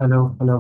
Hello hello.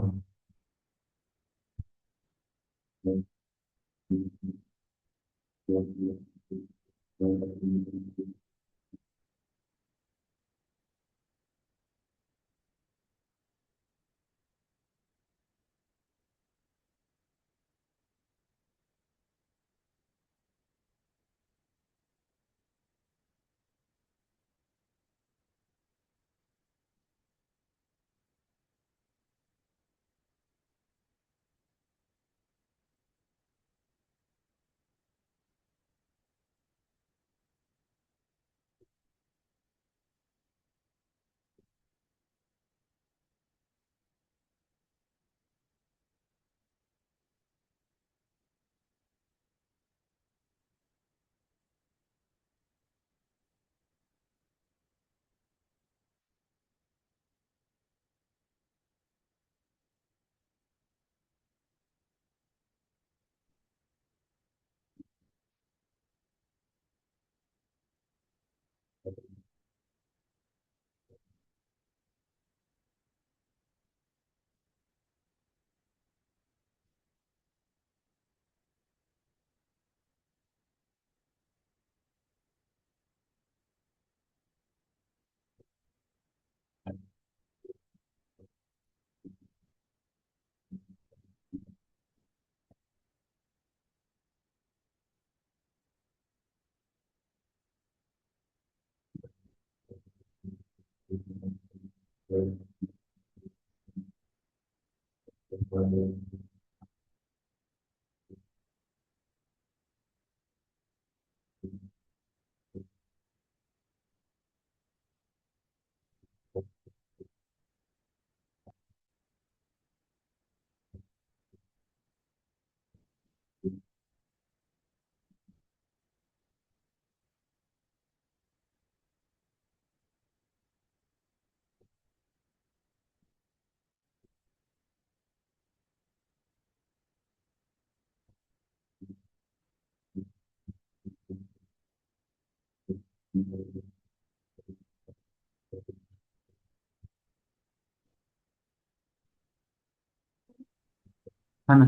है ना।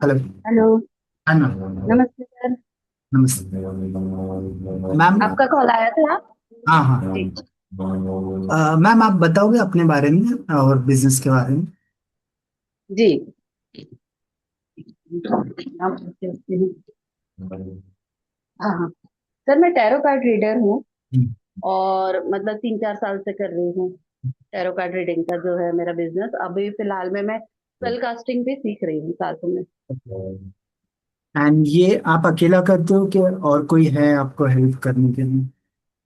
Hello. Hello. है ना। नमस्ते सर। नमस्ते मैम। आपका कॉल आया था। हाँ हाँ। जी। मैम आप बताओगे अपने बारे में और बिजनेस के बारे में। जी। आप पूछते हैं। हाँ हाँ। सर मैं टैरो कार्ड रीडर हूँ। हम्म। और मतलब 3-4 साल से कर रही हूँ। टैरो कार्ड रीडिंग का जो है मेरा बिजनेस, अभी फिलहाल में मैं स्पेल कास्टिंग भी सीख रही हूँ साथ में। एंड ये आप अकेला करते हो कि और कोई है आपको हेल्प करने के लिए?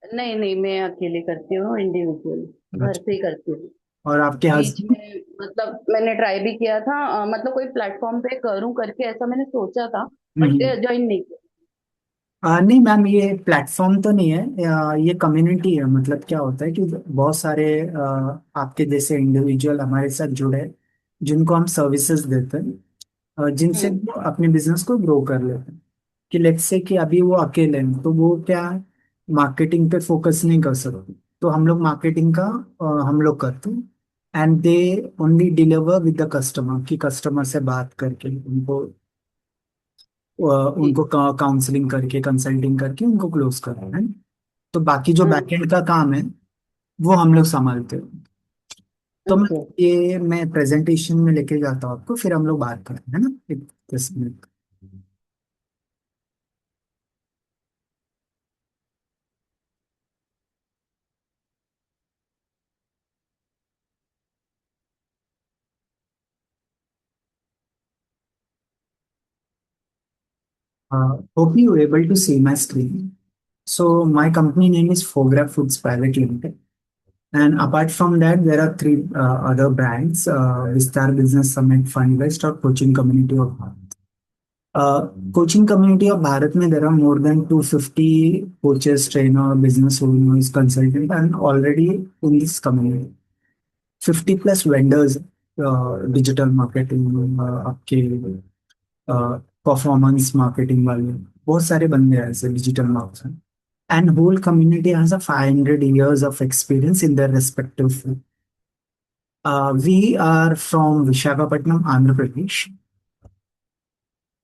नहीं नहीं, मैं अकेले करती हूँ, इंडिविजुअल। घर अच्छा। से ही करती हूँ। और आपके बीच हस्बैंड? में मतलब मैंने ट्राई भी किया था, मतलब कोई प्लेटफॉर्म पे करूँ करके ऐसा मैंने सोचा था, बट नहीं। ज्वाइन नहीं किया। नहीं मैम, ये प्लेटफॉर्म तो नहीं है। ये कम्युनिटी है। मतलब क्या होता है कि बहुत सारे आपके जैसे इंडिविजुअल हमारे साथ जुड़े हैं, जिनको हम सर्विसेज देते हैं, जिनसे हम्म। वो अपने बिजनेस को ग्रो कर लेते हैं। कि लेट्स से कि अभी वो अकेले हैं तो वो क्या मार्केटिंग पे फोकस नहीं कर सकते, तो हम लोग मार्केटिंग का हम लोग करते हैं। And they only deliver with the customer, कि कस्टमर से बात करके उनको जी। उनको काउंसलिंग करके कंसल्टिंग करके उनको क्लोज करना है। तो बाकी जो हाँ। बैकएंड का काम है वो हम लोग संभालते हैं। तो मैं ओके। ये मैं प्रेजेंटेशन में लेके जाता हूँ आपको, फिर हम लोग बात करते हैं ना, एक 10 minute. Hope you were able to see my screen. So my company name is Fogra Foods Private Limited. And apart from that, there are three other brands: Vistar Business Summit, Fundvest, or Coaching Community of Bharat. Coaching Community of Bharat में there are more than 250 coaches, trainer, business owners, consultant, and already in this community 50 plus vendors, digital marketing, आपके performance marketing वाले बहुत सारे बंदे हैं ऐसे digital marketing. and whole community has a 500 years of experience in their respective field. We are from Visakhapatnam, Andhra Pradesh.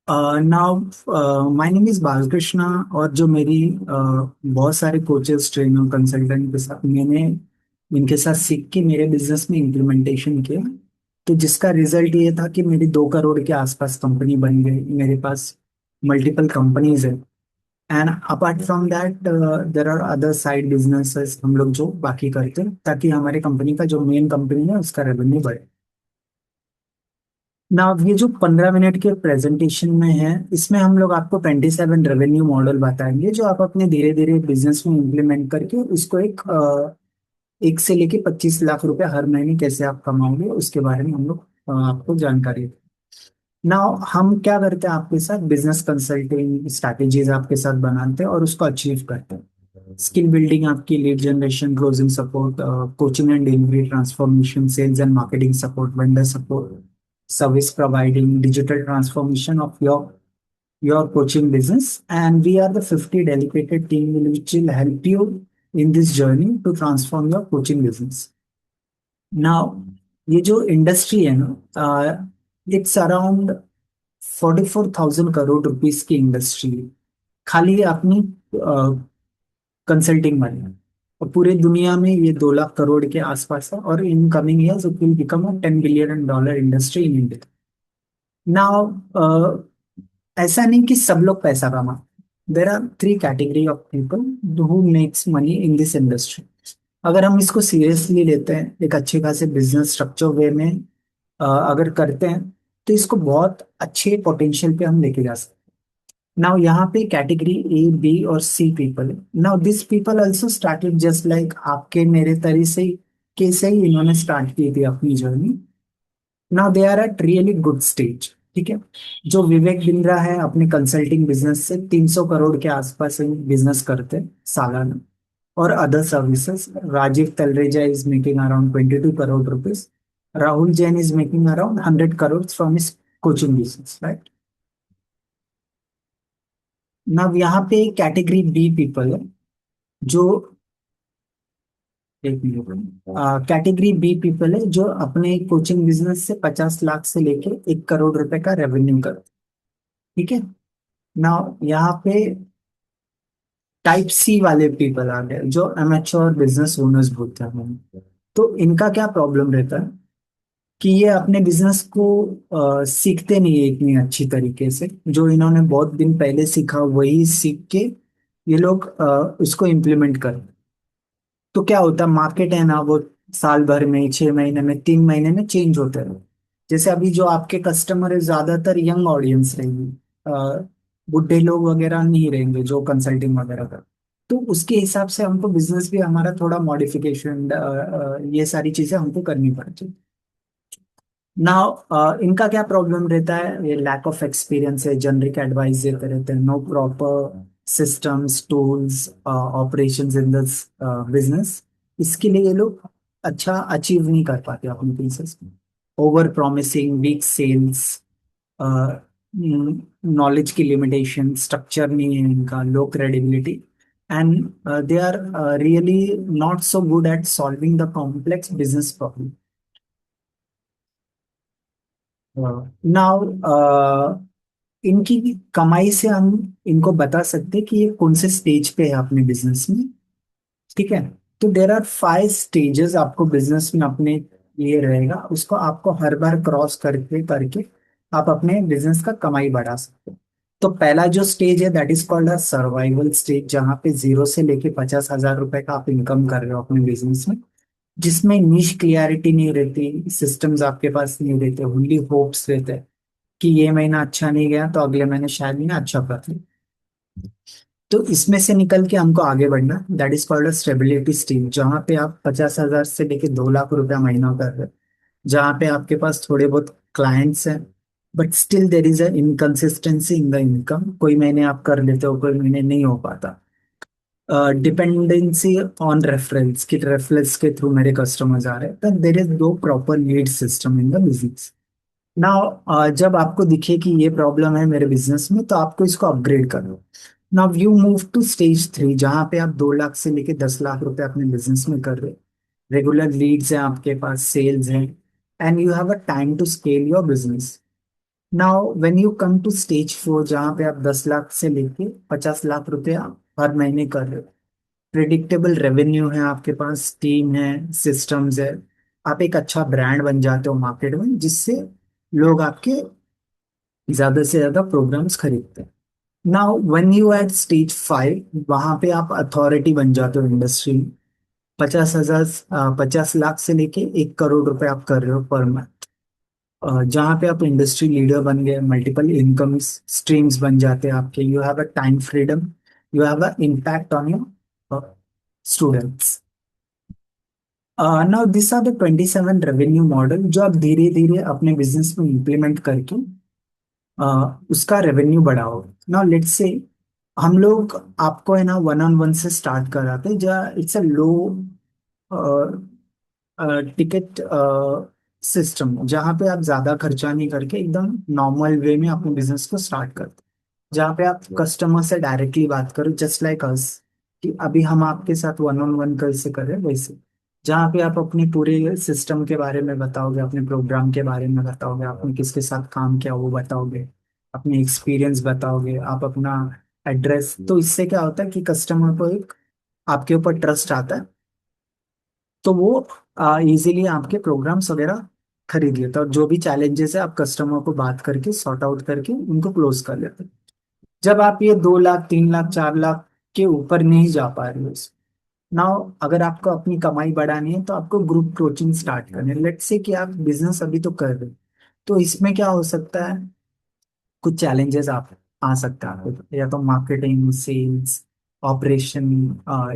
Now my name is Balkrishna. और जो मेरी बहुत सारे कोचेस ट्रेनर कंसल्टेंट के साथ मैंने इनके साथ सीख के मेरे बिजनेस में इम्प्लीमेंटेशन किया, तो जिसका रिजल्ट ये था कि मेरी 2 करोड़ के आसपास कंपनी बन गई। मेरे पास मल्टीपल कंपनीज है। And apart from that there are other side businesses हम लोग जो बाकी करते हैं, ताकि हमारे कंपनी का जो मेन कंपनी है उसका रेवेन्यू बढ़े। ना ये जो 15 मिनट के प्रेजेंटेशन में है, इसमें हम लोग आपको 27 रेवेन्यू मॉडल बताएंगे, जो आप अपने धीरे धीरे बिजनेस में इम्प्लीमेंट करके उसको 1 से लेके 25 लाख रुपए हर महीने कैसे आप कमाओगे, उसके बारे में हम लोग आपको जानकारी दें। ना हम क्या करते हैं, आपके साथ बिजनेस कंसल्टिंग स्ट्रैटेजीज आपके साथ बनाते हैं और उसको अचीव करते हैं। स्किल बिल्डिंग, आपकी lead generation, closing support, coaching and delivery, transformation, sales and marketing support, vendor support, service providing, digital transformation of your coaching business. And we are the 50 dedicated team which will help you in this journey to transform your coaching business. Now, ये जो industry है ना, it's around 44,000 crore rupees की industry है, खाली अपनी consulting में। और पूरे दुनिया में ये 2 लाख करोड़ के आसपास है, और इन coming years it will become a $10 billion industry in India. Now ऐसा नहीं कि सब लोग पैसा कमा। There are 3 category of people who makes money in this industry. अगर हम इसको सीरियसली लेते हैं, एक अच्छे खासे बिजनेस स्ट्रक्चर वे में अगर करते हैं, तो इसको बहुत अच्छे पोटेंशियल पे हम लेके जा सकते हैं। नाउ यहाँ पे कैटेगरी ए, बी और सी पीपल है। Now this people also started just like आपके मेरे तरीके से कैसे ही इन्होंने स्टार्ट की थी अपनी जर्नी। Now they are at really good stage. ठीक है। जो विवेक बिंद्रा है, अपने कंसल्टिंग बिजनेस से 300 करोड़ के आसपास बिजनेस करते हैं सालाना। और other services, Rajiv Talreja is making around 22 crore rupees. Rahul Jain is making around 100 crore from his coaching business, right. Now यहाँ पे कैटेगरी बी पीपल है, जो एक मिनट, कैटेगरी बी पीपल है जो अपने कोचिंग बिजनेस से 50 लाख से लेके 1 करोड़ रुपए का रेवेन्यू करते हैं। ठीक है। नाउ यहाँ पे टाइप सी वाले पीपल आ गए, जो अमेच्योर बिजनेस ओनर्स बोलते हैं हम। तो इनका क्या प्रॉब्लम रहता है कि ये अपने बिजनेस को सीखते नहीं है इतनी अच्छी तरीके से। जो इन्होंने बहुत दिन पहले सीखा वही सीख के ये लोग उसको इम्प्लीमेंट कर। तो क्या होता है, मार्केट है ना, वो साल भर में, 6 महीने में, 3 महीने में चेंज होते हैं। जैसे अभी जो आपके कस्टमर है, ज्यादातर यंग ऑडियंस रहेंगे, बुढ़े लोग वगैरह नहीं रहेंगे जो कंसल्टिंग वगैरह कर। तो उसके हिसाब से हमको बिजनेस भी हमारा थोड़ा मॉडिफिकेशन, ये सारी चीजें हमको करनी पड़ती। नाउ इनका क्या प्रॉब्लम रहता है, ये लैक ऑफ एक्सपीरियंस है, जनरिक एडवाइस देते रहते हैं, no proper systems, tools, operations in this business. इसके लिए ये लोग अच्छा अचीव नहीं कर पाते अपने बिजनेस में। Over promising, weak sales, knowledge की लिमिटेशन, स्ट्रक्चर नहीं है इनका, low credibility, and they are really not so good at solving the complex business problem. Now इनकी कमाई से हम इनको बता सकते हैं कि ये कौन से स्टेज पे है अपने बिजनेस में। ठीक है। तो देर आर 5 स्टेजेस आपको बिजनेस में अपने लिए रहेगा, उसको आपको हर बार क्रॉस करके करके आप अपने बिजनेस का कमाई बढ़ा सकते हो। तो पहला जो स्टेज है that is called a survival stage, जहाँ पे 0 से लेके 50,000 रुपए का आप इनकम कर रहे हो अपने बिजनेस में, जिसमें निश क्लियरिटी नहीं रहती, सिस्टम्स आपके पास नहीं रहते, ओनली होप्स रहते हैं कि ये महीना अच्छा नहीं गया तो अगले महीने शायद महीना अच्छा कर ले। तो इसमें से निकल के हमको आगे बढ़ना, that is called a stability stage, जहाँ पे आप 50,000 से लेके 2 लाख रुपया महीना कर रहे हो, जहाँ पे आपके पास थोड़े बहुत क्लाइंट्स हैं, but still there is a inconsistency in the income. कोई महीने आप कर लेते हो, कोई महीने नहीं हो पाता। डिपेंडेंसी ऑन रेफरेंस, कि रेफरेंस के थ्रू मेरे कस्टमर्स आ रहे हैं, तो there is no proper lead system in the business. ना जब आपको दिखे कि ये प्रॉब्लम है मेरे बिजनेस में, तो आपको इसको अपग्रेड करना। Now you move to stage 3, जहां पे आप 2 लाख से लेके 10 लाख रुपए अपने बिजनेस में कर रहे हो। रेगुलर लीड्स हैं आपके पास, सेल्स हैं, and you have a time to scale your business. Now when you come to stage 4, जहां पे आप 10 लाख से लेके 50 लाख रुपए हर महीने कर रहे हो। प्रिडिक्टेबल रेवेन्यू है आपके पास, टीम है, सिस्टम्स है। आप एक अच्छा ब्रांड बन जाते हो मार्केट में, जिससे लोग आपके ज्यादा से ज्यादा प्रोग्राम्स खरीदते हैं। Now when you at stage 5, वहां पे आप अथॉरिटी बन जाते हो इंडस्ट्री में। 50,000 50 लाख से लेके 1 करोड़ रुपए आप कर रहे हो पर मंथ। जहाँ पे आप इंडस्ट्री लीडर बन गए, मल्टीपल इनकम स्ट्रीम्स बन जाते हैं आपके। You have a time freedom, you have a impact on your students. Now this are the 27 revenue model जो आप धीरे धीरे अपने बिजनेस में इम्प्लीमेंट करके उसका रेवेन्यू बढ़ाओ। नाउ लेट्स से हम लोग आपको है ना वन ऑन वन से स्टार्ट कराते हैं, जहाँ it's a low ticket system, जहाँ पे आप ज्यादा खर्चा नहीं करके एकदम नॉर्मल वे में अपने बिजनेस को स्टार्ट करते हैं। जहाँ पे आप कस्टमर से डायरेक्टली बात करो, जस्ट लाइक अस, कि अभी हम आपके साथ वन ऑन वन कैसे करें वैसे। जहाँ पे आप अपने पूरे सिस्टम के बारे में बताओगे, अपने प्रोग्राम के बारे में बताओगे, आपने किसके साथ काम किया वो बताओगे, अपने एक्सपीरियंस बताओगे, आप अपना एड्रेस। तो इससे क्या होता है कि कस्टमर को एक आपके ऊपर ट्रस्ट आता है, तो वो इजीली आपके प्रोग्राम्स वगैरह खरीद लेता है। और जो भी चैलेंजेस है आप कस्टमर को बात करके सॉर्ट आउट करके उनको क्लोज कर लेते हैं। जब आप ये 2 लाख, 3 लाख, 4 लाख के ऊपर नहीं जा पा रहे हो, नाउ अगर आपको अपनी कमाई बढ़ानी है तो आपको ग्रुप कोचिंग स्टार्ट करनी है। लेट्स से कि आप बिजनेस अभी तो कर रहे हो, तो इसमें क्या हो सकता है, कुछ चैलेंजेस आप आ सकता है आपको, या तो मार्केटिंग, सेल्स, ऑपरेशन,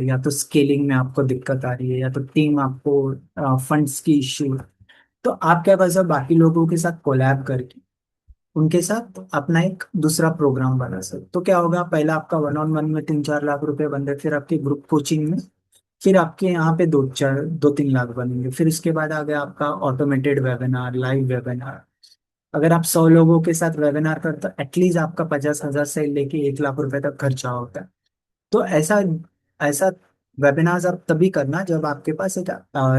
या तो स्केलिंग में आपको दिक्कत आ रही है, या तो टीम आपको फंड्स की इश्यू। तो आप क्या कर सकते हो, बाकी लोगों के साथ कोलैब करके उनके साथ अपना एक दूसरा प्रोग्राम बना सकते। तो क्या होगा, पहला आपका वन ऑन वन में 3-4 लाख रुपए बन रहे, फिर आपके ग्रुप कोचिंग में, फिर आपके यहाँ पे 2-3 लाख बनेंगे। फिर इसके बाद आ गया आपका ऑटोमेटेड वेबिनार, लाइव वेबिनार। अगर आप 100 लोगों के साथ वेबिनार करते हो, एटलीस्ट आपका 50,000 से लेके 1 लाख रुपए तक खर्चा होता है। तो ऐसा ऐसा वेबिनार्स आप तभी करना जब आपके पास एक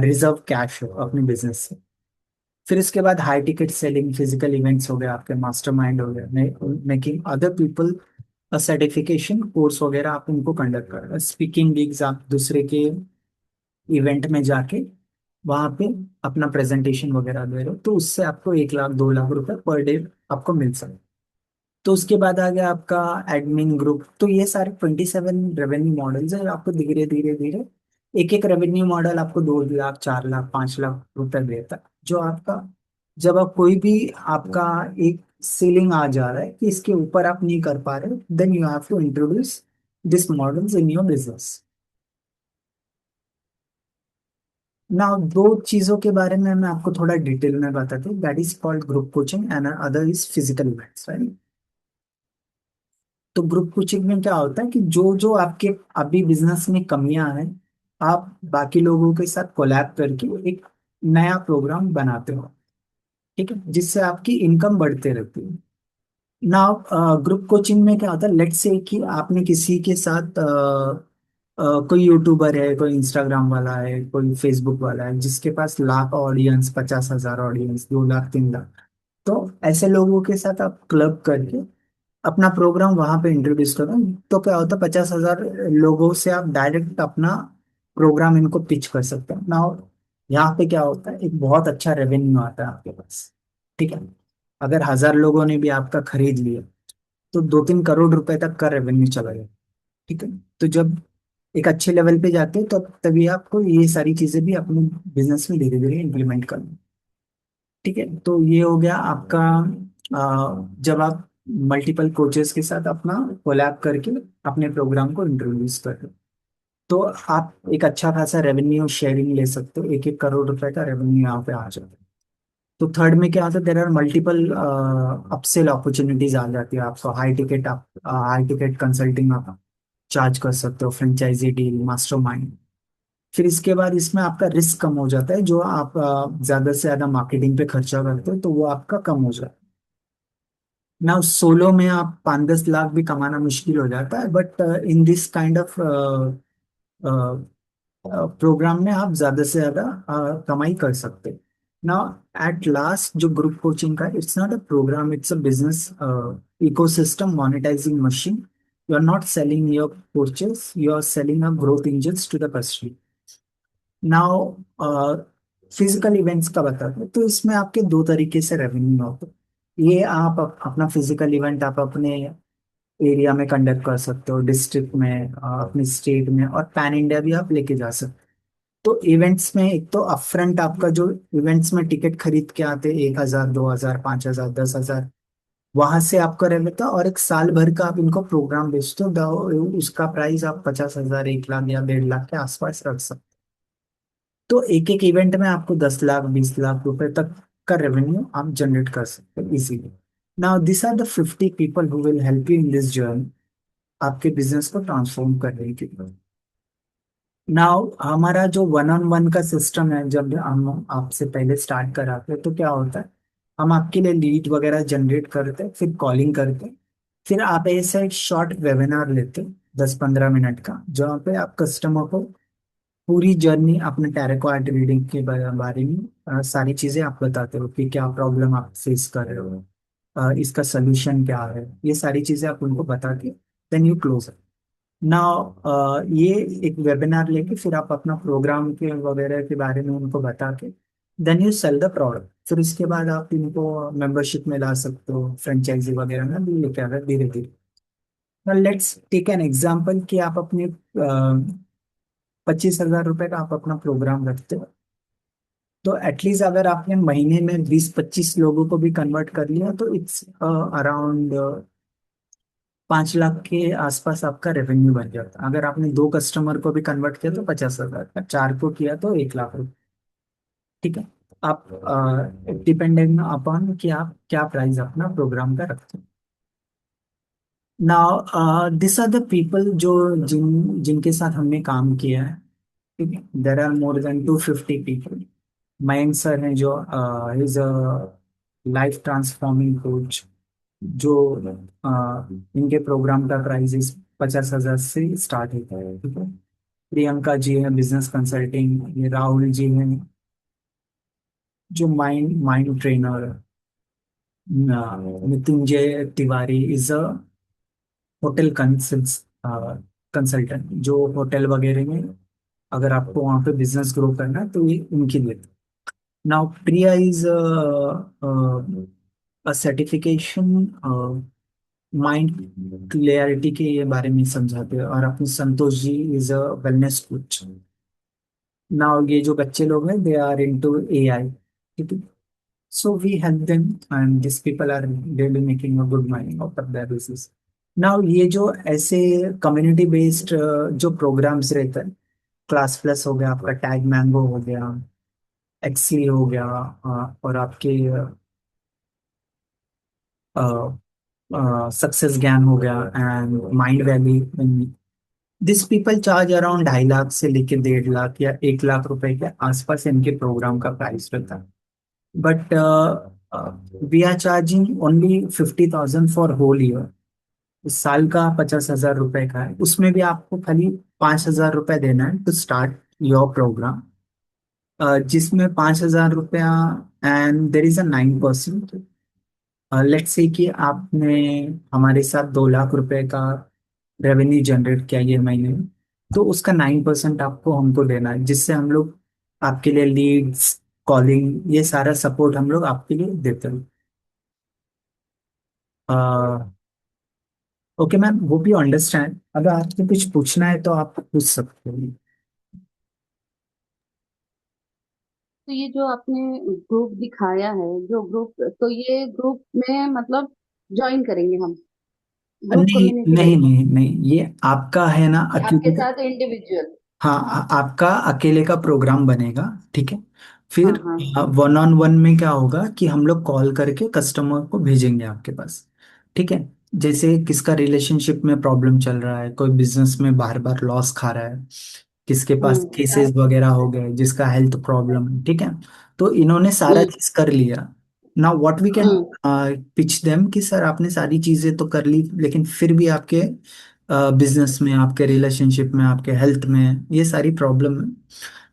रिजर्व कैश हो अपने बिजनेस से। फिर इसके बाद high ticket selling, physical events हो गए, आपके मास्टरमाइंड हो गए, making other people certification course वगैरह आप उनको कंडक्ट कर रहे हो। स्पीकिंग गिग्स, आप दूसरे के इवेंट में जाके वहां पे अपना प्रेजेंटेशन वगैरह दे रहे हो, तो उससे आपको 1 लाख, 2 लाख रुपए पर डे आपको मिल सकता है। तो उसके बाद आ गया आपका एडमिन ग्रुप। तो ये सारे 27 रेवेन्यू मॉडल्स है, आपको धीरे धीरे धीरे एक एक रेवेन्यू मॉडल आपको 2 लाख, 4 लाख, 5 लाख रुपए देता है। जो आपका, जब आप कोई भी आपका एक सीलिंग आ जा रहा है कि इसके ऊपर आप नहीं कर पा रहे, then you have to introduce this models in your business. ना दो चीजों के बारे में मैं आपको थोड़ा डिटेल में बताता हूँ, that is called group coaching and other is physical events, right. तो ग्रुप कोचिंग में क्या होता है कि जो जो आपके अभी बिजनेस में कमियां हैं, आप बाकी लोगों के साथ कोलैब करके एक नया प्रोग्राम बनाते हो, ठीक है, जिससे आपकी इनकम बढ़ते रहती है। ना ग्रुप कोचिंग में क्या होता है, लेट्स से कि आपने किसी के साथ कोई यूट्यूबर है, कोई इंस्टाग्राम वाला है, कोई फेसबुक वाला है, जिसके पास लाख ऑडियंस, 50,000 ऑडियंस, 2 लाख, 3 लाख। तो ऐसे लोगों के साथ आप क्लब करके अपना प्रोग्राम वहां पे इंट्रोड्यूस करो। तो क्या होता है, 50,000 लोगों से आप डायरेक्ट अपना प्रोग्राम इनको पिच कर सकते हैं ना। यहाँ पे क्या होता है, एक बहुत अच्छा रेवेन्यू आता है आपके पास, ठीक है। अगर 1,000 लोगों ने भी आपका खरीद लिया, तो 2-3 करोड़ रुपए तक का रेवेन्यू चला गया, ठीक है। तो जब एक अच्छे लेवल पे जाते हैं, तो तभी आपको ये सारी चीजें भी अपने बिजनेस में धीरे धीरे इम्प्लीमेंट करनी, ठीक है। तो ये हो गया आपका, जब आप मल्टीपल कोचेस के साथ अपना कोलैब करके अपने प्रोग्राम को इंट्रोड्यूस कर रहे हो, तो आप एक अच्छा खासा रेवेन्यू शेयरिंग ले सकते हो। 1-1 करोड़ रुपए का रेवेन्यू यहाँ पे आ जाता है। तो थर्ड में क्या होता है, there are multiple upsell opportunities आ जाती है आपको। हाई टिकट कंसल्टिंग आप चार्ज कर सकते हो, फ्रेंचाइजी डील, मास्टरमाइंड। फिर इसके बाद इसमें आपका रिस्क कम हो जाता है, जो आप ज्यादा से ज्यादा मार्केटिंग पे खर्चा करते हो तो वो आपका कम हो जाता है। नाउ सोलो में आप 5-10 लाख भी कमाना मुश्किल हो जाता है, but in this kind of program में आप ज्यादा से ज्यादा कमाई कर सकते। नाउ एट लास्ट जो ग्रुप कोचिंग का, it's not a program, it's a business ecosystem monetising machine. You are not selling your coaches, you are selling a growth engines to the customer. Now physical events का बताते हैं, तो इसमें आपके दो तरीके से रेवेन्यू होते हैं। ये आप अपना फिजिकल इवेंट आप अपने एरिया में कंडक्ट कर सकते हो, डिस्ट्रिक्ट में, अपने स्टेट में, और पैन इंडिया भी आप लेके जा सकते हो। तो इवेंट्स में एक तो अपफ्रंट आपका जो इवेंट्स में टिकट खरीद के आते 1,000, 2,000, 5,000, 10,000, वहां से आपका रह लेता, और एक साल भर का आप इनको प्रोग्राम बेचते हो, उसका प्राइस आप 50,000, 1 लाख या 1.5 लाख के आसपास रख सकते हो। तो एक एक इवेंट में आपको 10 लाख, 20 लाख रुपए तक का रेवेन्यू आप जनरेट कर सकते हो easily. Now this are the 50 people who will help you in this journey, आपके बिजनेस को ट्रांसफॉर्म करने के लिए। नाउ हमारा जो वन ऑन वन का सिस्टम है, जब हम आपसे पहले स्टार्ट कराते हैं तो क्या होता है, हम आपके लिए लीड वगैरह जनरेट करते हैं, फिर कॉलिंग करते हैं, फिर आप ऐसा एक शॉर्ट वेबिनार लेते हैं 10-15 मिनट का, जहाँ पे आप कस्टमर को पूरी जर्नी अपने टैरो कार्ड रीडिंग के बारे में सारी चीजें आप बताते हो कि क्या प्रॉब्लम आप फेस कर रहे हो, इसका सोल्यूशन क्या है, ये सारी चीजें आप उनको बता के देन यू क्लोज। नाउ ये एक वेबिनार लेके फिर आप अपना प्रोग्राम के वगैरह के बारे में उनको बता के then you sell the product. फिर इसके बाद आप इनको मेंबरशिप में ला सकते हो, फ्रेंचाइजी वगैरह में भी लेके आ रहे धीरे धीरे। लेट्स टेक एन एग्जाम्पल कि आप अपने 25,000 रुपए का आप अपना प्रोग्राम रखते हो, तो एटलीस्ट अगर आपने महीने में 20-25 लोगों को भी कन्वर्ट कर लिया तो इट्स अराउंड 5 लाख के आसपास आपका रेवेन्यू बन जाता। अगर आपने दो कस्टमर को भी कन्वर्ट किया तो 50,000 का, चार को किया तो 1 लाख रुपए। ठीक है। आप डिपेंडिंग अपॉन कि आप क्या प्राइस अपना प्रोग्राम का रखते हैं। Now this are the people जो जिनके साथ हमने काम किया है। ठीक है, there are more than 250 people. Mayank sir हैं जो is a life transforming coach, जो इनके प्रोग्राम का प्राइस 50,000 से स्टार्ट होता है। ठीक है। प्रियंका जी हैं बिजनेस कंसल्टिंग, ये राहुल जी हैं जो mind mind trainer, Mrityunjay Tiwari is a hotel consultant, जो होटल वगैरह में अगर आपको वहाँ पे बिजनेस ग्रो करना है तो ये उनके लिए। Now Priya is a certification mind clarity के ये बारे में समझाते हैं, और अपनी Santosh ji is a wellness coach. Now ये जो बच्चे लोग हैं दे आर इनटू एआई। ठीक है। So we help them and this people are really making a good money out of their business. नाउ ये जो ऐसे कम्युनिटी बेस्ड जो प्रोग्राम्स रहते हैं, क्लास प्लस हो गया, आपका टैग मैंगो हो गया, एक्सली हो गया, और आपके सक्सेस ज्ञान हो गया and mind valley, this people charge around 2.5 lakh से लेके 1.5 लाख या 1 लाख रुपए के आसपास इनके प्रोग्राम का प्राइस रहता है। But we are charging only 50,000 for whole year. इस साल का 50,000 रुपए का है, उसमें भी आपको खाली 5,000 रुपए देना है टू स्टार्ट योर प्रोग्राम, जिसमें 5,000 रुपया and there is a 9%। Let's say कि आपने हमारे साथ 2 लाख रुपए का रेवेन्यू जनरेट किया ये महीने में, तो उसका 9% आपको हमको देना है, जिससे हम लोग आपके लिए लीड्स, कॉलिंग, ये सारा सपोर्ट हम लोग आपके लिए देते हैं। ओके मैम, वो भी अंडरस्टैंड। अगर आपको कुछ पूछना है तो आप पूछ सकते हो। तो ये जो आपने ग्रुप दिखाया है, जो ग्रुप, तो ये ग्रुप में मतलब ज्वाइन करेंगे हम, ग्रुप नहीं कम्युनिटी नहीं रहेगी नहीं नहीं, ये आपका है ना कि आपके अकेले का। साथ इंडिविजुअल? हाँ, आपका अकेले का प्रोग्राम बनेगा। ठीक है। हाँ फिर हाँ। वन ऑन वन में क्या होगा कि हम लोग कॉल करके कस्टमर को भेजेंगे आपके पास। ठीक है। जैसे किसका रिलेशनशिप में प्रॉब्लम चल रहा है, कोई बिजनेस में बार बार लॉस खा रहा है, किसके पास केसेस हम्म। वगैरह हो गए, जिसका हेल्थ प्रॉब्लम है। ठीक है। तो इन्होंने सारा चीज कर लिया। Now what we can hmm pitch them कि सर आपने सारी चीजें तो कर ली, लेकिन फिर भी आपके बिजनेस में, आपके रिलेशनशिप में, आपके हेल्थ में ये सारी प्रॉब्लम है।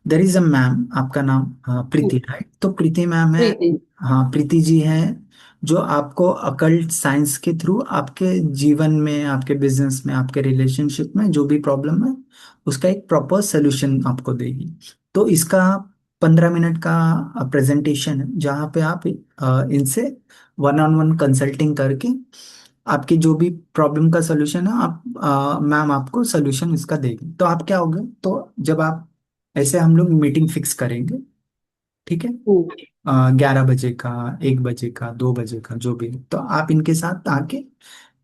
देर इज अ मैम, आपका नाम हम्म, प्रीति, राइट? तो प्रीति मैम है। प्रीति। हाँ, प्रीति जी हैं, जो आपको अकल्ट साइंस के थ्रू आपके जीवन में, आपके बिजनेस में, आपके रिलेशनशिप में जो भी प्रॉब्लम है उसका एक प्रॉपर सोल्यूशन आपको देगी। तो इसका 15 मिनट का प्रेजेंटेशन है, जहाँ पे आप इनसे वन ऑन वन कंसल्टिंग करके आपकी जो भी प्रॉब्लम का सोल्यूशन है, आप मैम आपको सोल्यूशन इसका देगी। तो आप क्या होगा, तो जब आप ऐसे, हम लोग मीटिंग फिक्स करेंगे, ठीक है? हम्म 11 बजे का, 1 बजे का, 2 बजे का, जो भी है। तो आप इनके साथ आके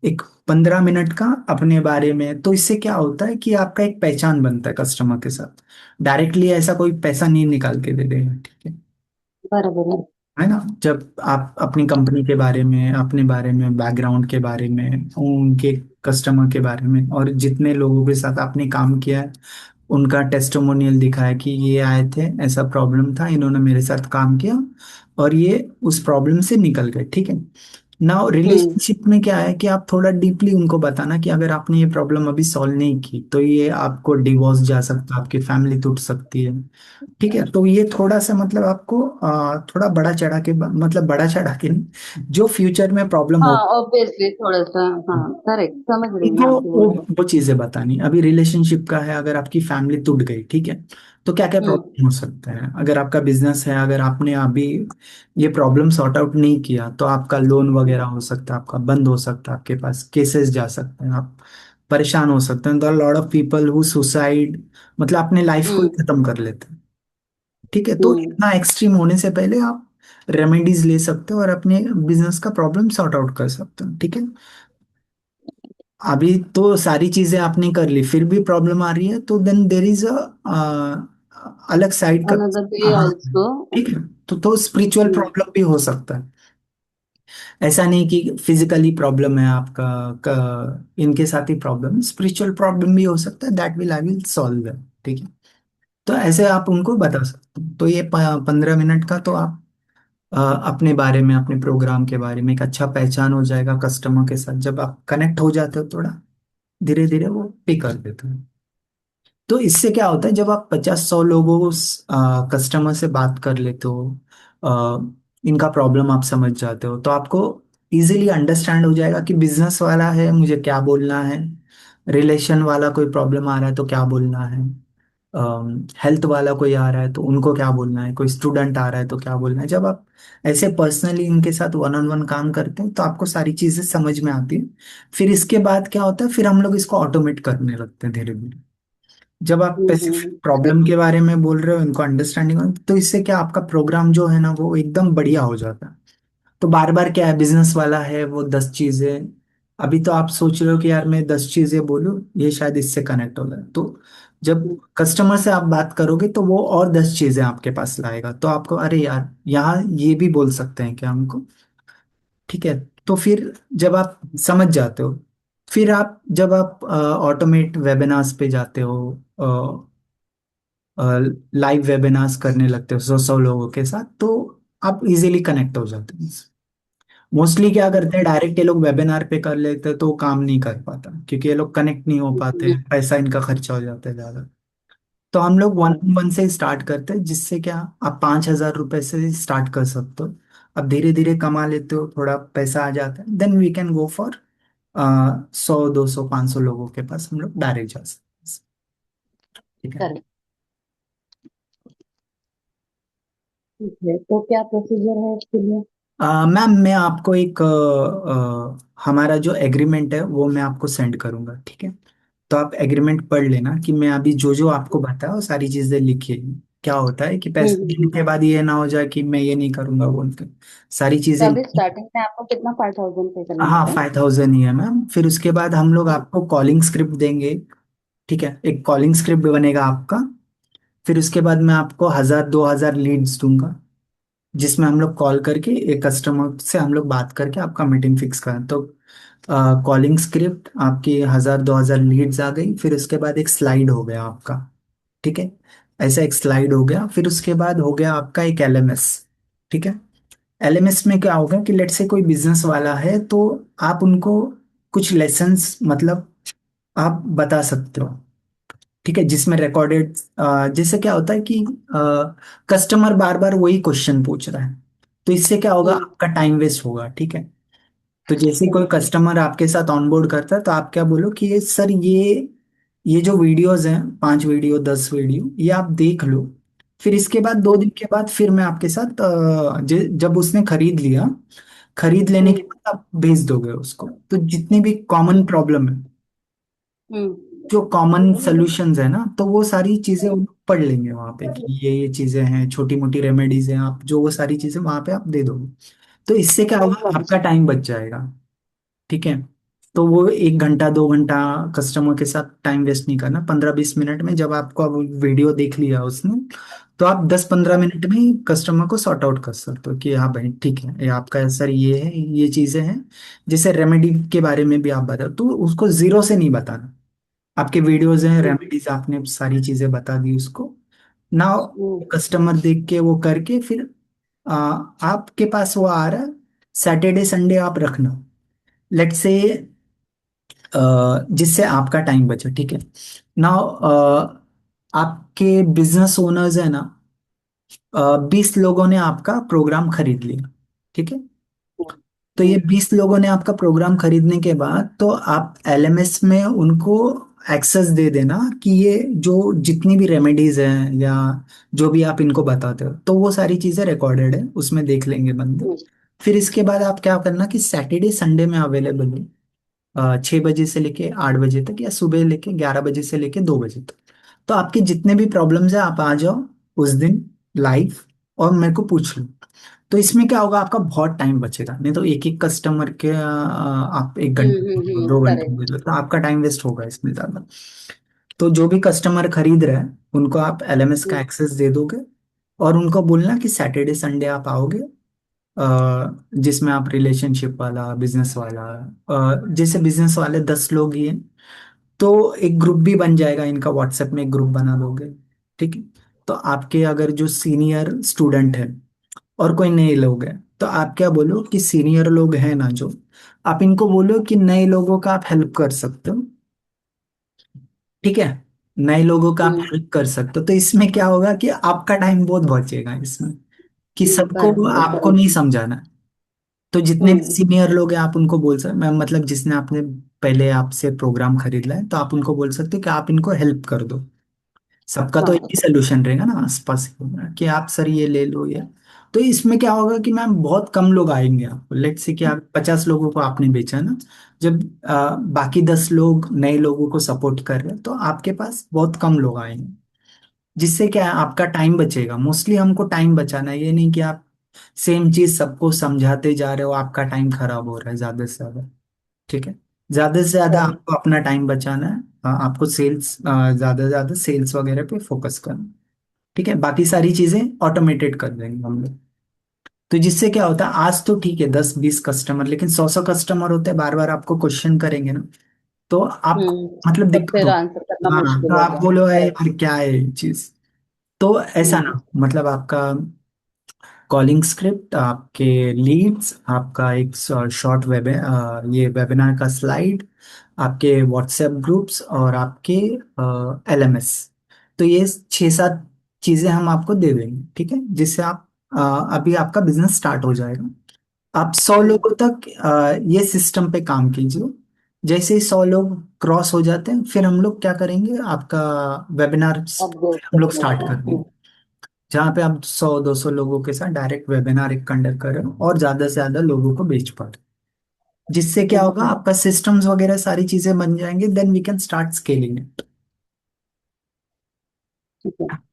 एक 15 मिनट का अपने बारे में, तो इससे क्या होता है कि आपका एक पहचान बनता है कस्टमर के साथ। डायरेक्टली ऐसा कोई पैसा नहीं निकाल के दे देगा, ठीक है? बराबर है। है ना? जब आप अपनी कंपनी के बारे में, अपने बारे में, बैकग्राउंड के बारे में, उनके कस्टमर के बारे में, और जितने लोगों के साथ आपने काम किया है उनका टेस्टिमोनियल दिखाया कि ये आए थे, ऐसा प्रॉब्लम था, इन्होंने मेरे साथ काम किया और ये उस प्रॉब्लम से निकल गए, ठीक है? नाउ हम्म रिलेशनशिप में क्या है कि आप थोड़ा डीपली उनको बताना कि अगर आपने ये प्रॉब्लम अभी सॉल्व नहीं की तो ये आपको डिवोर्स जा सकता है, आपकी फैमिली टूट सकती है, ठीक है? तो ये थोड़ा सा मतलब आपको थोड़ा बड़ा चढ़ा के, मतलब बड़ा चढ़ा के नहीं, जो फ्यूचर में प्रॉब्लम हाँ, हो, ऑब्वियसली थोड़ा सा। हाँ, करेक्ट, समझ रही हूँ मैं तो आपकी वर्ड। वो चीजें बतानी। अभी रिलेशनशिप का है, अगर आपकी फैमिली टूट गई, ठीक है, तो क्या क्या हम्म प्रॉब्लम हो सकते हैं? अगर आपका बिजनेस है, अगर आपने अभी ये प्रॉब्लम सॉर्ट आउट नहीं किया तो आपका लोन वगैरह हो सकता है, आपका बंद हो सकता है, आपके पास केसेस जा सकते हैं, आप परेशान हो सकते हैं। तो lot of people who suicide, मतलब अपने लाइफ को ही हम्म खत्म कर लेते हैं, ठीक है? तो हम्म इतना एक्सट्रीम होने से पहले आप रेमेडीज ले सकते हो और अपने बिजनेस का प्रॉब्लम सॉर्ट आउट कर सकते हो, ठीक है? अभी तो सारी चीजें आपने कर ली, फिर भी प्रॉब्लम आ रही है, तो देन देर इज अ अलग साइड का। अनदर वे हाँ, ऑल्सो। ठीक है। तो स्पिरिचुअल हम्म प्रॉब्लम भी हो सकता है। ऐसा नहीं कि फिजिकली प्रॉब्लम है आपका, इनके साथ ही प्रॉब्लम, स्पिरिचुअल प्रॉब्लम भी हो सकता है, that will I will solve है, ठीक है? तो ऐसे आप उनको बता सकते हो। तो ये 15 मिनट का, तो आप अपने बारे में, अपने प्रोग्राम के बारे में एक अच्छा पहचान हो जाएगा कस्टमर के साथ। जब आप कनेक्ट हो जाते हो थोड़ा, धीरे धीरे वो पे कर देते हैं। तो इससे क्या होता है, जब आप 50-100 लोगों कस्टमर से बात कर लेते हो, इनका प्रॉब्लम आप समझ जाते हो, तो आपको इजीली अंडरस्टैंड हो जाएगा कि बिजनेस वाला है मुझे क्या बोलना है, रिलेशन वाला कोई प्रॉब्लम आ रहा है तो क्या बोलना है, हेल्थ वाला कोई आ रहा है तो उनको क्या बोलना है, कोई स्टूडेंट आ रहा है तो क्या बोलना है। जब आप ऐसे पर्सनली इनके साथ वन ऑन वन काम करते हैं तो आपको सारी चीजें समझ में आती है। फिर इसके बाद क्या होता है, फिर हम लोग इसको ऑटोमेट करने लगते हैं धीरे धीरे। जब आप स्पेसिफिक प्रॉब्लम करेक्ट। के बारे में बोल रहे हो, इनको अंडरस्टैंडिंग हो, तो इससे क्या आपका प्रोग्राम जो है ना वो एकदम बढ़िया हो जाता है। तो बार बार क्या है, बिजनेस वाला है वो 10 चीजें, अभी तो आप सोच रहे हो कि यार मैं 10 चीजें बोलूं, ये शायद इससे कनेक्ट हो जाए। तो जब कस्टमर से आप बात करोगे तो वो और 10 चीजें आपके पास लाएगा, तो आपको अरे यार यहाँ ये भी बोल सकते हैं क्या हमको, ठीक है? तो फिर जब आप समझ जाते हो, फिर आप जब आप ऑटोमेट वेबिनार्स पे जाते हो, लाइव वेबिनार्स करने लगते हो 100-100 लोगों के साथ, तो आप इजीली कनेक्ट हो जाते हो। मोस्टली क्या करते हैं, डायरेक्ट ये लोग वेबिनार पे कर लेते हैं तो वो काम नहीं कर पाता, क्योंकि ये लोग कनेक्ट नहीं हो पाते हैं, पैसा इनका खर्चा हो जाता है ज्यादा। तो हम लोग वन वन से स्टार्ट करते हैं, जिससे क्या, आप 5,000 रुपए से स्टार्ट कर सकते हो। अब धीरे धीरे कमा लेते हो, थोड़ा पैसा आ जाता है, then we can go for 100, 200, 500 लोगों के पास हम लोग डायरेक्ट जा सकते हैं, ठीक है? करेक्ट। ठीक है, तो क्या प्रोसीजर है इसके लिए? मैम मैं आपको एक हमारा जो एग्रीमेंट है वो मैं आपको सेंड करूंगा, ठीक है? तो आप एग्रीमेंट पढ़ लेना कि मैं अभी जो जो आपको बताया वो सारी चीजें लिखिए। क्या होता है कि पैसे देने हम्म। के बाद ये ना हो जाए कि मैं ये नहीं करूंगा बोल के, सारी तो चीजें। अभी स्टार्टिंग में आपको कितना 5,000 पे करना हाँ, होगा? 5,000 ही है मैम। फिर उसके बाद हम लोग आपको कॉलिंग स्क्रिप्ट देंगे, ठीक है? एक कॉलिंग स्क्रिप्ट बनेगा आपका। फिर उसके बाद मैं आपको 1,000-2,000 लीड्स दूंगा, जिसमें हम लोग कॉल करके एक कस्टमर से हम लोग बात करके आपका मीटिंग फिक्स करें। तो कॉलिंग स्क्रिप्ट आपकी 1,000-2,000 लीड्स आ गई, फिर उसके बाद एक स्लाइड हो गया आपका, ठीक है? ऐसा एक स्लाइड हो गया, फिर उसके बाद हो गया आपका एक एलएमएस, ठीक है? एलएमएस में क्या होगा कि लेट से कोई बिजनेस वाला है तो आप उनको कुछ लेसन्स मतलब आप बता सकते हो, ठीक है, जिसमें रिकॉर्डेड, जैसे क्या होता है कि कस्टमर बार बार वही क्वेश्चन पूछ रहा है, तो इससे क्या होगा, हम्म। आपका टाइम वेस्ट होगा, ठीक है। तो जैसे ही अच्छा। कोई कस्टमर आपके साथ ऑनबोर्ड करता है तो आप क्या बोलो कि ये सर, ये जो वीडियोस हैं, 5 वीडियो 10 वीडियो, ये आप देख लो। फिर इसके बाद 2 दिन हम्म। के बाद फिर मैं आपके साथ जब उसने खरीद लिया, खरीद लेने के हम्म। बाद आप भेज दोगे उसको, तो जितनी भी कॉमन प्रॉब्लम है, हम्म। जो कॉमन सोल्यूशंस है ना, तो वो सारी चीजें वो पढ़ लेंगे वहां पे कि ये चीजें हैं, छोटी मोटी रेमेडीज हैं, आप जो वो सारी चीजें वहां पे आप दे दोगे। तो इससे क्या होगा, आपका टाइम बच जाएगा, ठीक है। तो वो 1 घंटा 2 घंटा कस्टमर के साथ टाइम वेस्ट नहीं करना, 15-20 मिनट में जब आपको अब वीडियो देख लिया उसने, तो आप 10-15 मिनट में ही कस्टमर को सॉर्ट आउट कर सकते हो कि हाँ भाई ठीक है, ये आपका सर ये है, ये चीजें हैं। जैसे रेमेडी के बारे में भी आप बताओ तो उसको जीरो से नहीं बताना, आपके वीडियोज हैं, हम्म। रेमेडीज आपने सारी चीजें बता दी उसको ना, हम्म। कस्टमर देख के वो करके फिर आपके पास वो आ रहा है, सैटरडे संडे आप रखना, लेट से जिससे आपका टाइम बचे, ठीक है। नाउ आपके बिजनेस ओनर्स है ना, 20 लोगों ने आपका प्रोग्राम खरीद लिया, ठीक है। तो ये हम्म। 20 लोगों ने आपका प्रोग्राम खरीदने के बाद तो आप एलएमएस में उनको एक्सेस दे देना कि ये जो जितनी भी रेमेडीज हैं या जो भी आप इनको बताते हो, तो वो सारी चीजें रिकॉर्डेड है, उसमें देख लेंगे बंदे। हम्म। फिर इसके बाद आप क्या करना कि सैटरडे संडे में अवेलेबल हो, 6 बजे से लेके 8 बजे तक, या सुबह लेके 11 बजे से लेके 2 बजे तक। तो आपके जितने भी प्रॉब्लम्स है आप आ जाओ उस दिन लाइव, और मेरे को पूछ लो। तो इसमें क्या होगा, आपका बहुत टाइम बचेगा, नहीं तो एक एक कस्टमर के आप 1 घंटे 2 घंटे करेक्ट। दे दो, तो आपका टाइम वेस्ट होगा इसमें ज्यादा। तो जो भी कस्टमर खरीद रहे हैं उनको आप एलएमएस का हम्म। एक्सेस दे दोगे, और उनको बोलना कि सैटरडे संडे आप आओगे, जिसमें आप रिलेशनशिप वाला बिजनेस वाला, जैसे बिजनेस वाले 10 लोग ही हैं, तो एक ग्रुप भी बन जाएगा इनका, व्हाट्सएप में एक ग्रुप बना दोगे, ठीक है। तो आपके अगर जो सीनियर स्टूडेंट है और कोई नए लोग हैं, तो आप क्या बोलो कि सीनियर लोग हैं ना जो, आप इनको बोलो कि नए लोगों का आप हेल्प कर सकते हो, ठीक है। नए लोगों का आप हम्म। हेल्प कर सकते हो, तो इसमें क्या होगा कि आपका टाइम बहुत बचेगा इसमें, कि सबको करेक्ट। आपको नहीं समझाना। तो जितने भी हम्म। सीनियर लोग हैं आप उनको बोल सकते, मैं मतलब जिसने आपने पहले आपसे प्रोग्राम खरीद लिया है, तो आप उनको बोल सकते हो कि आप इनको हेल्प कर दो। सबका तो एक हाँ। ही सोल्यूशन रहेगा ना आसपास कि आप सर ये ले लो ये। तो इसमें क्या होगा कि मैम बहुत कम लोग आएंगे आपको, लेट से कि आप 50 लोगों को आपने बेचा ना, जब बाकी 10 लोग नए लोगों को सपोर्ट कर रहे हैं तो आपके पास बहुत कम लोग आएंगे, जिससे क्या है आपका टाइम बचेगा। मोस्टली हमको टाइम बचाना है, ये नहीं कि आप सेम चीज सबको समझाते जा रहे हो, आपका टाइम खराब हो रहा है ज्यादा से ज्यादा, ठीक है। ज्यादा से ज्यादा करेक्ट। आपको अपना टाइम बचाना है, आपको सेल्स, ज्यादा से ज्यादा सेल्स वगैरह पे फोकस करना है, ठीक है। बाकी सारी चीजें ऑटोमेटेड कर देंगे हम लोग। तो जिससे क्या होता है, आज तो ठीक है 10-20 कस्टमर, लेकिन 100-100 कस्टमर होते हैं, बार बार आपको क्वेश्चन करेंगे ना, तो आप मतलब तब दिक्कत फिर हो। आंसर करना हाँ, मुश्किल तो आप होगा। बोलो है करेक्ट। यार क्या है ये चीज, तो ऐसा हम्म। ना, मतलब आपका कॉलिंग स्क्रिप्ट, आपके लीड्स, आपका एक शॉर्ट ये वेबिनार का स्लाइड, आपके व्हाट्सएप ग्रुप्स, और आपके एलएमएस, तो ये 6-7 चीजें हम आपको दे देंगे, ठीक है, जिससे आप अभी आपका बिजनेस स्टार्ट हो जाएगा। आप 100 लोगों तक ये सिस्टम पे काम कीजिए। जैसे ही 100 लोग क्रॉस हो जाते हैं, फिर हम लोग क्या करेंगे, आपका वेबिनार अपडेट हम लोग करने स्टार्ट का। कर देंगे, जहाँ पे आप 100-200 लोगों के साथ डायरेक्ट वेबिनार एक कंडक्ट करें और ज्यादा से ज्यादा लोगों को बेच पाए, जिससे क्या होगा, आपका सिस्टम्स वगैरह सारी चीजें बन जाएंगे, then we can start scaling it. ठीक है।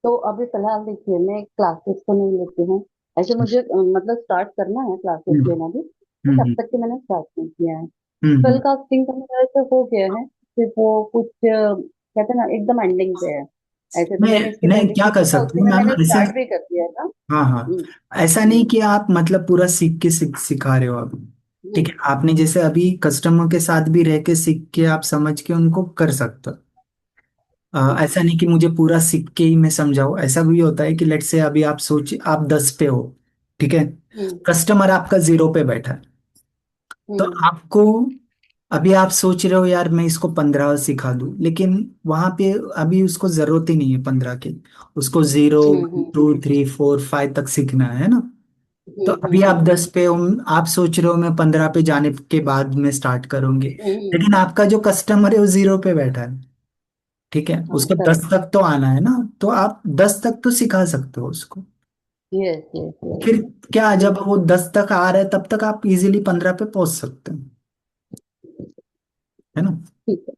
तो अभी फिलहाल देखिए, मैं क्लासेस तो नहीं लेती हूँ। ऐसे मुझे मतलब स्टार्ट करना है क्लासेस हम्म लेना भी, तो तब हम्म तक के मैंने स्टार्ट नहीं किया है। हम्म कल कास्टिंग का मेरा ऐसे हो गया है, सिर्फ वो कुछ कहते हैं ना एकदम एंडिंग पे है। ऐसे तो मैं मैंने इसके नहीं पहले क्या कर सीखा था, सकती उसी हूँ में मैम मैंने ऐसे, स्टार्ट भी कर दिया था। हाँ हाँ, हम्म। ऐसा नहीं कि आप मतलब पूरा सीख के सिखा रहे हो अभी, ठीक हम्म। है। आपने जैसे अभी कस्टमर के साथ भी रह के सीख के आप समझ के उनको कर सकते हो। ऐसा नहीं कि मुझे पूरा सीख के ही मैं समझाऊँ, ऐसा भी होता है कि लेट से अभी आप सोचिए आप 10 पे हो, ठीक है। हम्म कस्टमर आपका जीरो पे बैठा है। तो हम्म आपको, अभी आप सोच रहे हो यार मैं इसको 15 सिखा दूं, लेकिन वहां पे अभी उसको जरूरत ही नहीं है 15 की। उसको जीरो, हम्म 2, 3, 4, 5 तक सीखना है ना। तो अभी आप हम्म 10 पे हो, आप सोच रहे हो मैं 15 पे जाने के बाद में स्टार्ट करूंगी। हम्म, लेकिन आपका जो कस्टमर है वो जीरो पे बैठा है। ठीक है, हाँ उसको 10 करेक्ट। तक तो आना है ना। तो आप 10 तक तो सिखा सकते हो उसको। Yes yes yes. फिर क्या, जब वो 10 तक आ रहा है तब तक आप इजीली 15 पे पहुंच सकते हो, है ना। ठीक है।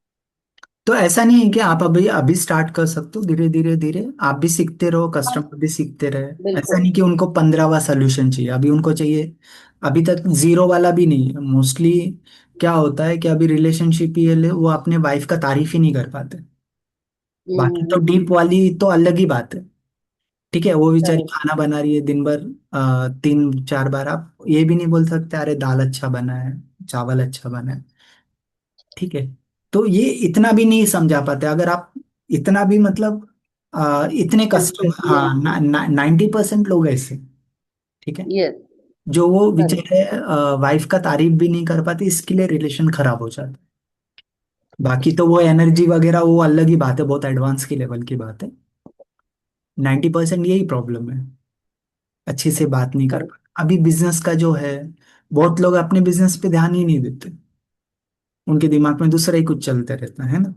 तो ऐसा नहीं है कि आप अभी अभी स्टार्ट कर सकते हो, धीरे धीरे धीरे आप भी सीखते रहो, हाँ कस्टमर भी सीखते रहे। ऐसा बिल्कुल। नहीं कि उनको 15वां सोल्यूशन चाहिए, अभी उनको चाहिए। अभी तक जीरो वाला भी नहीं है मोस्टली। क्या होता है कि अभी रिलेशनशिप ये वो अपने वाइफ का तारीफ ही नहीं कर पाते। बाकी तो हम्म, डीप वाली तो अलग ही बात है। ठीक है, वो बेचारी करेक्ट। खाना बना रही है दिन भर, 3, 4 बार आप ये भी नहीं बोल सकते अरे दाल अच्छा बना है, चावल अच्छा बना है। ठीक है। तो ये इतना भी नहीं समझा पाते। अगर आप इतना भी मतलब इतने अच्छा कस्टमर, यस हाँ 90% लोग ऐसे। ठीक है, यस जो वो करेक्ट। बेचारे वाइफ का तारीफ भी नहीं कर पाते, इसके लिए रिलेशन खराब हो जाता है। बाकी तो वो एनर्जी वगैरह वो अलग ही बात है, बहुत एडवांस की लेवल की बात है। 90% यही प्रॉब्लम है, अच्छे से बात नहीं कर करेक्ट। पाते। अभी बिजनेस का जो है, बहुत लोग अपने बिजनेस पे ध्यान ही नहीं देते। उनके दिमाग में दूसरा ही कुछ चलते रहता है ना।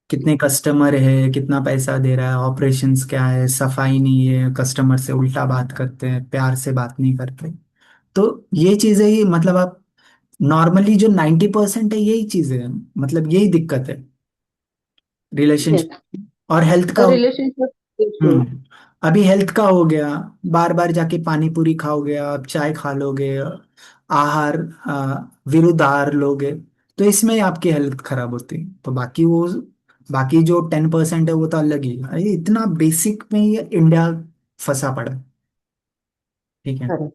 कितने कस्टमर है, कितना पैसा दे रहा है, ऑपरेशंस क्या है, सफाई नहीं है, कस्टमर से उल्टा बात करते हैं, प्यार से बात नहीं करते। तो ये चीजें ही मतलब आप नॉर्मली जो 90% है यही चीजें हैं, मतलब यही दिक्कत है यस रिलेशनशिप और हेल्थ का। The relationship issue. अभी हेल्थ का हो गया, बार बार जाके पानी पूरी खाओगे, आप चाय खा लोगे, आहार विरुद्ध आहार लोगे, तो इसमें ही आपकी हेल्थ खराब होती है। तो बाकी वो, बाकी जो 10% है वो तो अलग ही है। ये इतना बेसिक में ये इंडिया फंसा पड़ा है। ठीक है। करेक्ट।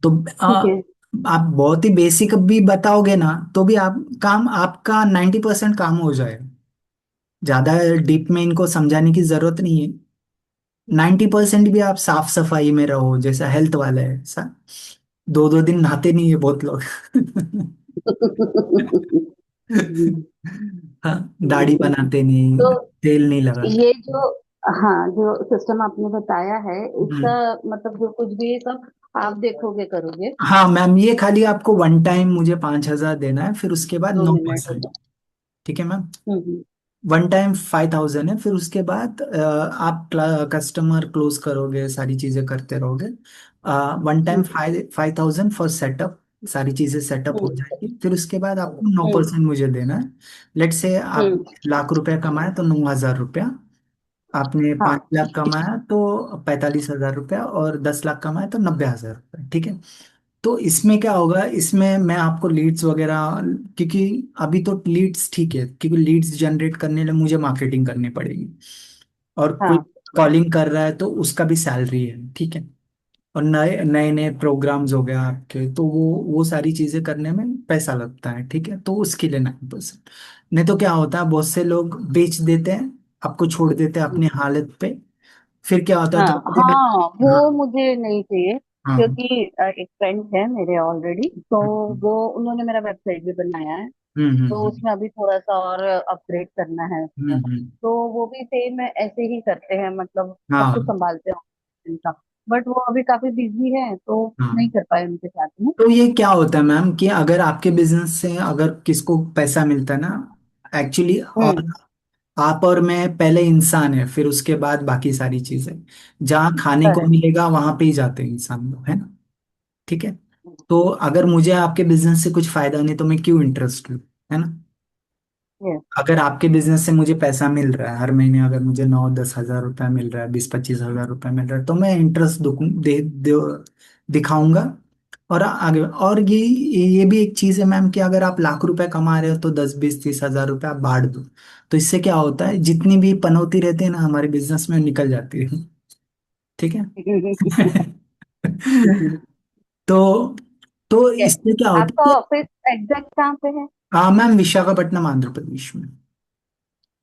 तो ठीक है। आप बहुत ही बेसिक भी बताओगे ना तो भी आप काम आपका 90% काम हो जाएगा। ज्यादा डीप में इनको समझाने की जरूरत नहीं है। 90% भी आप साफ सफाई में रहो, जैसा हेल्थ वाला है, 2-2 दिन नहाते नहीं है बहुत लोग। हम्म, हाँ, दाढ़ी बनाते नहीं, तो तेल नहीं लगाते। ये जो, हाँ जो सिस्टम आपने बताया है, इसका हम्म। मतलब जो कुछ भी सब आप देखोगे करोगे। हाँ मैम, ये खाली आपको वन टाइम मुझे 5,000 देना है, फिर उसके बाद दो नौ मिनट परसेंट होता। ठीक है मैम। हम्म वन टाइम 5,000 है, फिर उसके बाद आप कस्टमर क्लोज करोगे, सारी चीजें करते रहोगे। One time hmm 5,000 for setup, सारी चीजें सेटअप हो हम्म जाएगी, फिर उसके बाद आपको नौ हम्म परसेंट मुझे देना है। लेट से आप हम्म, लाख रुपया कमाए तो 9,000 रुपया, आपने पाँच हाँ लाख कमाया तो 45,000 रुपया, और 10 लाख कमाया तो 90,000 रुपया। ठीक है। तो इसमें क्या होगा, इसमें मैं आपको लीड्स वगैरह, क्योंकि अभी तो लीड्स ठीक है, क्योंकि लीड्स जनरेट करने लिए मुझे मार्केटिंग करनी पड़ेगी, और कोई हाँ कॉलिंग कर रहा है तो उसका भी सैलरी है। ठीक है। और नए नए नए प्रोग्राम्स हो गए आपके, तो वो सारी चीजें करने में पैसा लगता है। ठीक है, तो उसके लिए 9%। नहीं तो क्या होता है, बहुत से लोग बेच देते हैं, आपको छोड़ देते हैं अपनी हालत पे। फिर क्या होता है हाँ थोड़े दिन। हाँ, वो हाँ मुझे नहीं चाहिए। हाँ। क्योंकि एक फ्रेंड है मेरे ऑलरेडी, तो वो उन्होंने मेरा वेबसाइट भी बनाया है। हम्म हम्म तो हम्म उसमें अभी थोड़ा सा और अपग्रेड करना है उसमें। हम्म। तो वो भी सेम ऐसे ही करते हैं, मतलब सब कुछ हाँ संभालते हैं इनका। बट वो अभी काफी बिजी है तो नहीं हाँ। कर पाए उनके साथ में। तो ये क्या होता है मैम कि अगर आपके बिजनेस से अगर किसको पैसा मिलता है ना, एक्चुअली, और हम्म आप और मैं पहले इंसान है, फिर उसके बाद बाकी सारी चीजें, जहाँ खाने को करेक्ट। मिलेगा वहां पे ही जाते हैं इंसान लोग, है ना। ठीक है। तो अगर मुझे आपके बिजनेस से कुछ फायदा नहीं तो मैं क्यों इंटरेस्ट लूँ, है ना। यस। अगर आपके बिजनेस से मुझे पैसा मिल रहा है हर महीने, अगर मुझे 9-10 हज़ार रुपया मिल रहा है, 20-25 हज़ार रुपया मिल रहा है, तो मैं इंटरेस्ट दिखाऊंगा। और आगे, और ये भी एक चीज है मैम कि अगर आप लाख रुपए कमा रहे हो तो 10, 20, 30 हज़ार रुपया आप बांट दो। तो इससे क्या होता है, जितनी भी पनौती रहती है ना हमारे बिजनेस में निकल जाती है। ठीक है। तो तो है। इससे क्या होता आपका है। ऑफिस एग्जैक्ट कहाँ पे है? हाँ मैम, विशाखापट्टनम आंध्र प्रदेश में।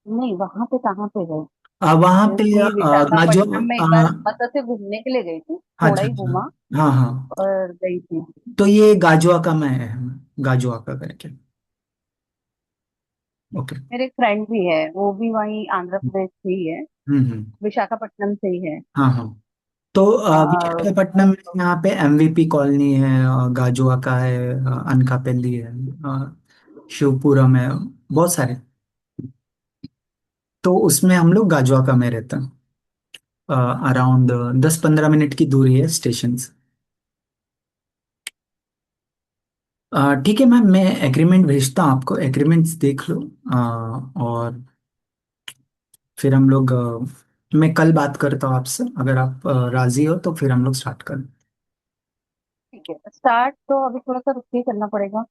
नहीं, वहां पे कहाँ पे है? वहाँ पे क्योंकि गाजो विशाखापट्टनम में एक बार मतलब से घूमने के लिए गई थी, थोड़ा अच्छा ही अच्छा। घूमा हाँ हाँ। और गई थी। तो ये गाजुआ का मैं है, गाजुआ का करके। ओके। मेरे एक फ्रेंड भी है, वो भी वहीं आंध्र प्रदेश से ही है, हम्म। विशाखापट्टनम से ही है। हाँ हाँ। तो आ, विशाखापट्टनम में यहाँ पे एमवीपी कॉलोनी है, गाजुआ का है, अनकापल्ली है, शिवपुरम है, बहुत सारे। तो उसमें हम लोग गाजुआ का में रहते हैं। अराउंड 10-15 मिनट की दूरी है स्टेशन से। ठीक है मैम, मैं एग्रीमेंट भेजता हूँ आपको, एग्रीमेंट्स देख लो। और फिर हम लोग मैं कल बात करता हूँ आपसे, अगर आप राजी हो तो फिर हम लोग स्टार्ट करें। ठीक है, स्टार्ट तो अभी थोड़ा सा रुक के करना पड़ेगा,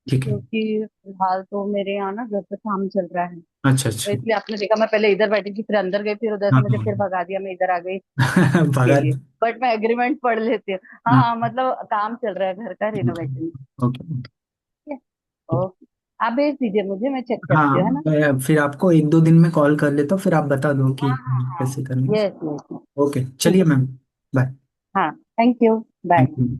ठीक है। क्योंकि फिलहाल तो मेरे यहाँ ना घर पे काम चल रहा है। अच्छा तो अच्छा। इसलिए आपने देखा, मैं पहले इधर बैठी थी, फिर अंदर गई, फिर उधर से हाँ मुझे फिर हाँ। भगा दिया, मैं इधर आ गई भगा। इसके लिए। बट मैं एग्रीमेंट पढ़ लेती हूँ। हाँ हाँ। हाँ, मतलब काम चल रहा है घर का रिनोवेशन। ओके। ठीक है, ओके। आप भेज दीजिए मुझे, मैं चेक करती हाँ, हूँ, है ना। मैं फिर आपको 1-2 दिन में कॉल कर लेता हूँ, फिर आप बता दो हाँ कि हाँ हाँ, कैसे करना यस यस। है। ओके, ठीक चलिए है, मैम। बाय। हाँ, thank you, thank bye. You.